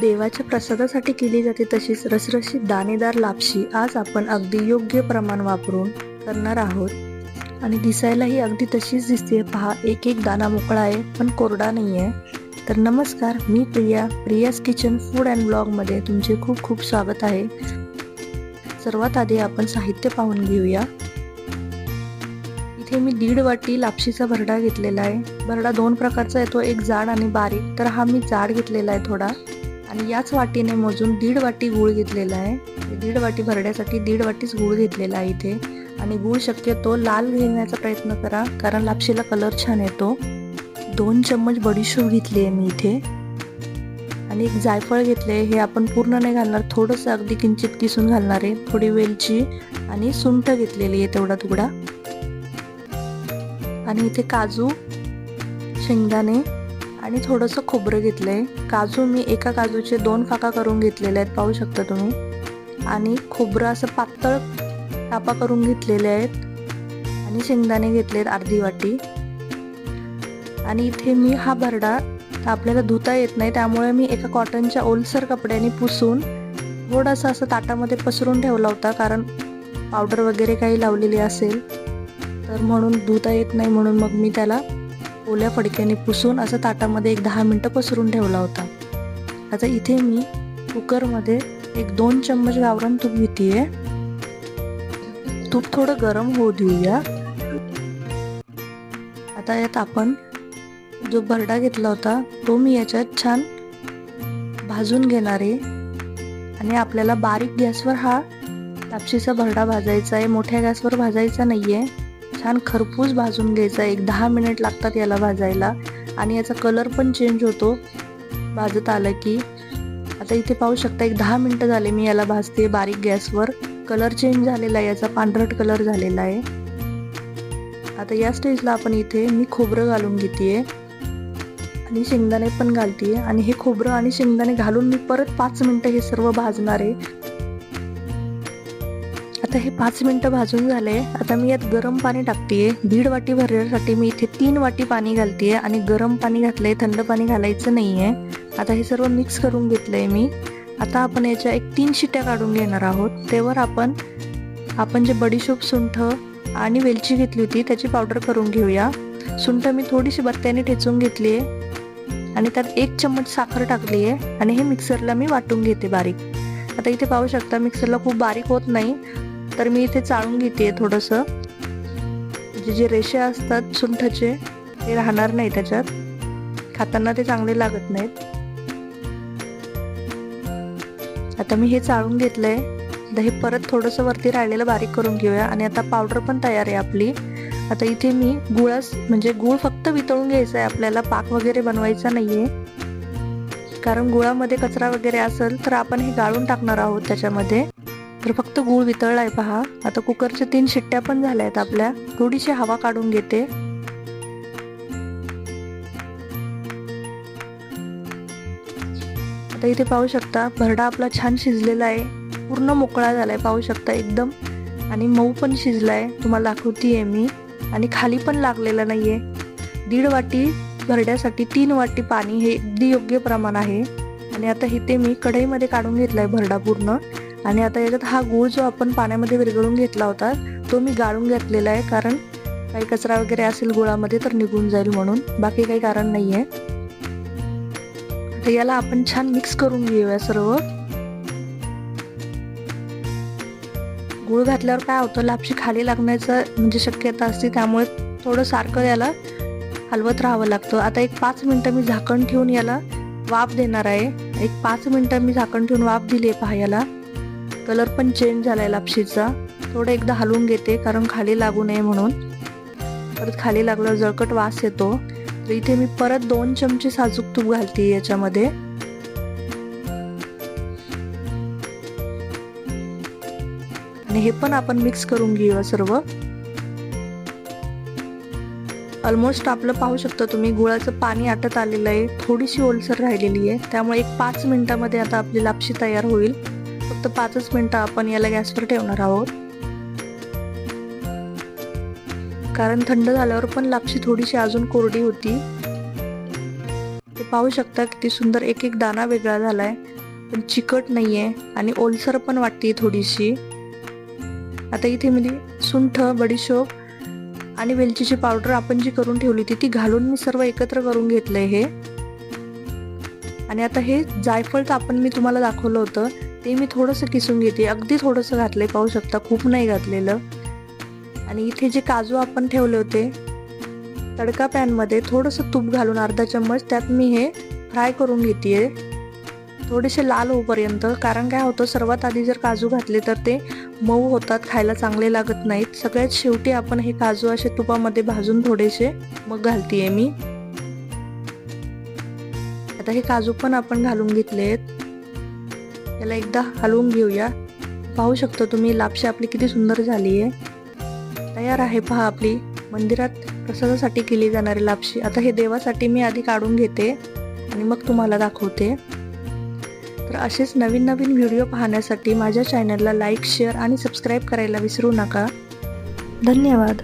देवाच्या प्रसादासाठी केली जाते तशीच रसरशीत दाणेदार लापशी आज आपण अगदी योग्य प्रमाण वापरून करणार आहोत आणि दिसायलाही अगदी तशीच दिसते। पहा, एक एक दाणा मोकळा आहे पण कोरडा नाही आहे। तर नमस्कार, मी Priya's kitchen food and blog मध्ये तुमचे खूप खूप स्वागत आहे। सर्वात आधी आपण साहित्य पाहून घेऊया। इथे मी 1.5 वाटी लापशीचा भरडा घेतलेला आहे। भरडा दोन प्रकारचा येतो, एक जाड आणि बारीक। तर हा मी जाड घेतलेला आहे थोडा, आणि याच वाटीने मोजून 1.5 वाटी गूळ घेतलेला आहे। 1.5 वाटी भरड्यासाठी 1.5 वाटीच गूळ घेतलेला आहे इथे। आणि गूळ शक्यतो लाल घेण्याचा प्रयत्न करा, कारण लापशीला कलर छान येतो। 2 चम्मच बडीशोप घेतली आहे मी इथे, आणि एक जायफळ घेतले। हे आपण पूर्ण नाही घालणार, थोडंसं अगदी किंचित किसून घालणार आहे। थोडी वेलची आणि सुंठ घेतलेली आहे, तेवढा तुकडा। आणि इथे काजू, शेंगदाणे आणि थोडंसं खोबरं घेतलंय। काजू मी एका काजूचे 2 फाका करून घेतलेले आहेत, पाहू शकता तुम्ही। आणि खोबरं असं पातळ कापा करून घेतलेले आहेत। आणि शेंगदाणे घेतलेत अर्धी वाटी। आणि इथे मी हा भरडा आपल्याला धुता येत नाही, त्यामुळे मी एका कॉटनच्या ओलसर कपड्याने पुसून थोडासा असं ताटामध्ये पसरून ठेवला होता, कारण पावडर वगैरे काही लावलेली असेल तर म्हणून धुता येत नाही, म्हणून मग मी त्याला ओल्या फडक्याने पुसून असं ताटामध्ये एक 10 मिनिटं पसरून ठेवला होता। आता इथे मी कुकरमध्ये एक 2 चम्मच गावरान तूप घेतेय। तूप थोडं गरम होऊ देऊया। आता यात आपण जो भरडा घेतला होता तो मी याच्यात छान भाजून घेणार आहे। आणि आपल्याला बारीक गॅसवर हा लापशीचा भरडा भाजायचा आहे, मोठ्या गॅसवर भाजायचा नाहीये। छान खरपूस भाजून घ्यायचा, एक 10 मिनिट लागतात याला भाजायला, आणि याचा कलर पण चेंज होतो भाजत आलं की। आता इथे पाहू शकता, एक 10 मिनिटं झाले मी याला भाजते बारीक गॅसवर। कलर चेंज झालेला आहे, याचा पांढरट कलर झालेला आहे। आता या स्टेजला आपण इथे मी खोबरं घालून घेतेय आणि शेंगदाणे पण घालतेय। आणि हे खोबरं आणि शेंगदाणे घालून मी परत 5 मिनिटं हे सर्व भाजणार आहे। आता हे 5 मिनिटं भाजून झाले। आता मी यात गरम पाणी टाकतेय। 1.5 वाटी भरण्यासाठी मी इथे 3 वाटी पाणी घालतेय, आणि गरम पाणी घातलंय, थंड पाणी घालायचं नाहीये। आता हे सर्व मिक्स करून घेतलंय मी। आता आपण याच्या एक 3 शिट्ट्या काढून घेणार आहोत। तेव्हा आपण जे बडीशोप, सुंठ आणि वेलची घेतली होती त्याची पावडर करून घेऊया। सुंठ मी थोडीशी बत्त्याने ठेचून घेतली आहे, आणि त्यात 1 चम्मच साखर टाकली आहे, आणि हे मिक्सरला मी वाटून घेते बारीक। आता इथे पाहू शकता, मिक्सरला खूप बारीक होत नाही, तर मी इथे चाळून घेते थोडंसं। जे रेषे असतात सुंठचे ते राहणार नाही त्याच्यात, खाताना ते चांगले लागत नाहीत। आता मी हे चाळून घेतलंय। आता हे परत थोडंसं वरती राहिलेलं बारीक करून घेऊया। आणि आता पावडर पण तयार आहे आपली। आता इथे मी गूळ फक्त वितळून घ्यायचा आहे आपल्याला, पाक वगैरे बनवायचा नाहीये, कारण गुळामध्ये कचरा वगैरे असेल तर आपण हे गाळून टाकणार आहोत त्याच्यामध्ये। तर फक्त गूळ वितळलाय पहा। आता कुकरच्या 3 शिट्ट्या पण झाल्या आहेत आपल्या। थोडीशी हवा काढून घेते। आता इथे पाहू शकता, भरडा आपला छान शिजलेला आहे, पूर्ण मोकळा झालाय, पाहू शकता एकदम। आणि मऊ पण शिजलाय, तुम्हाला दाखवतीये मी। आणि खाली पण लागलेला नाहीये। 1.5 वाटी भरड्यासाठी 3 वाटी पाणी हे अगदी योग्य प्रमाण आहे। आणि आता इथे मी कढईमध्ये काढून घेतलाय भरडा पूर्ण। आणि आता याच्यात हा गूळ जो आपण पाण्यामध्ये विरघळून घेतला होता तो मी गाळून घेतलेला आहे, कारण काही कचरा वगैरे असेल गुळामध्ये तर निघून जाईल म्हणून, बाकी काही कारण नाहीये। तर याला आपण छान मिक्स करून घेऊया सर्व। गूळ घातल्यावर काय होतं, लापशी खाली लागण्याचं शक्यता असते, त्यामुळे थोडं सारखं याला हलवत राहावं लागतं। आता एक 5 मिनिटं मी झाकण ठेवून याला वाफ देणार आहे। एक 5 मिनिटं मी झाकण ठेवून वाफ दिली आहे पहा। याला कलर पण चेंज झालाय लापशीचा। थोडं एकदा हलवून घेते, कारण खाली लागू नये म्हणून, परत खाली लागल्यावर जळकट वास येतो। तर इथे मी परत 2 चमचे साजूक तूप घालते याच्यामध्ये। आणि हे पण आपण मिक्स करून घेऊया सर्व। ऑलमोस्ट आपलं पाहू शकता तुम्ही, गुळाचं पाणी आटत आलेलं आहे, थोडीशी ओलसर राहिलेली आहे, त्यामुळे एक 5 मिनिटामध्ये आता आपली लापशी तयार होईल। फक्त 5च मिनिटं आपण याला गॅसवर ठेवणार आहोत, कारण थंड झाल्यावर पण लापशी थोडीशी अजून कोरडी होती। पाहू शकता किती सुंदर एक एक दाणा वेगळा झालाय, पण चिकट नाहीये आणि ओलसर पण वाटते थोडीशी. आता इथे मी सुंठ, बडीशोप आणि वेलचीची पावडर आपण जी करून ठेवली होती ती घालून मी सर्व एकत्र करून घेतलंय हे. आणि आता हे जायफळचं आपण मी तुम्हाला दाखवलं होतं ते मी थोडंसं किसून घेते, अगदी थोडंसं घातलंय, पाहू शकता खूप नाही घातलेलं. आणि इथे जे काजू आपण ठेवले होते तडका पॅनमध्ये थोडंसं तूप घालून अर्धा चम्मच त्यात मी हे फ्राय करून घेतेय, थोडेसे लाल होईपर्यंत. कारण काय होतं, सर्वात आधी जर काजू घातले तर ते मऊ होतात, खायला चांगले लागत नाहीत. सगळ्यात शेवटी आपण हे काजू असे तुपामध्ये भाजून थोडेसे मग घालतीये मी. आता हे काजू पण आपण घालून घेतलेत, त्याला एकदा हलवून घेऊया. पाहू शकता तुम्ही लापशी आपली किती सुंदर झाली आहे, तयार आहे पहा आपली मंदिरात प्रसादासाठी केली जाणारी लापशी. आता हे देवासाठी मी आधी काढून घेते आणि मग तुम्हाला दाखवते. तर असेच नवीन नवीन व्हिडिओ पाहण्यासाठी माझ्या चॅनलला लाईक, शेअर आणि सबस्क्राईब करायला विसरू नका. धन्यवाद.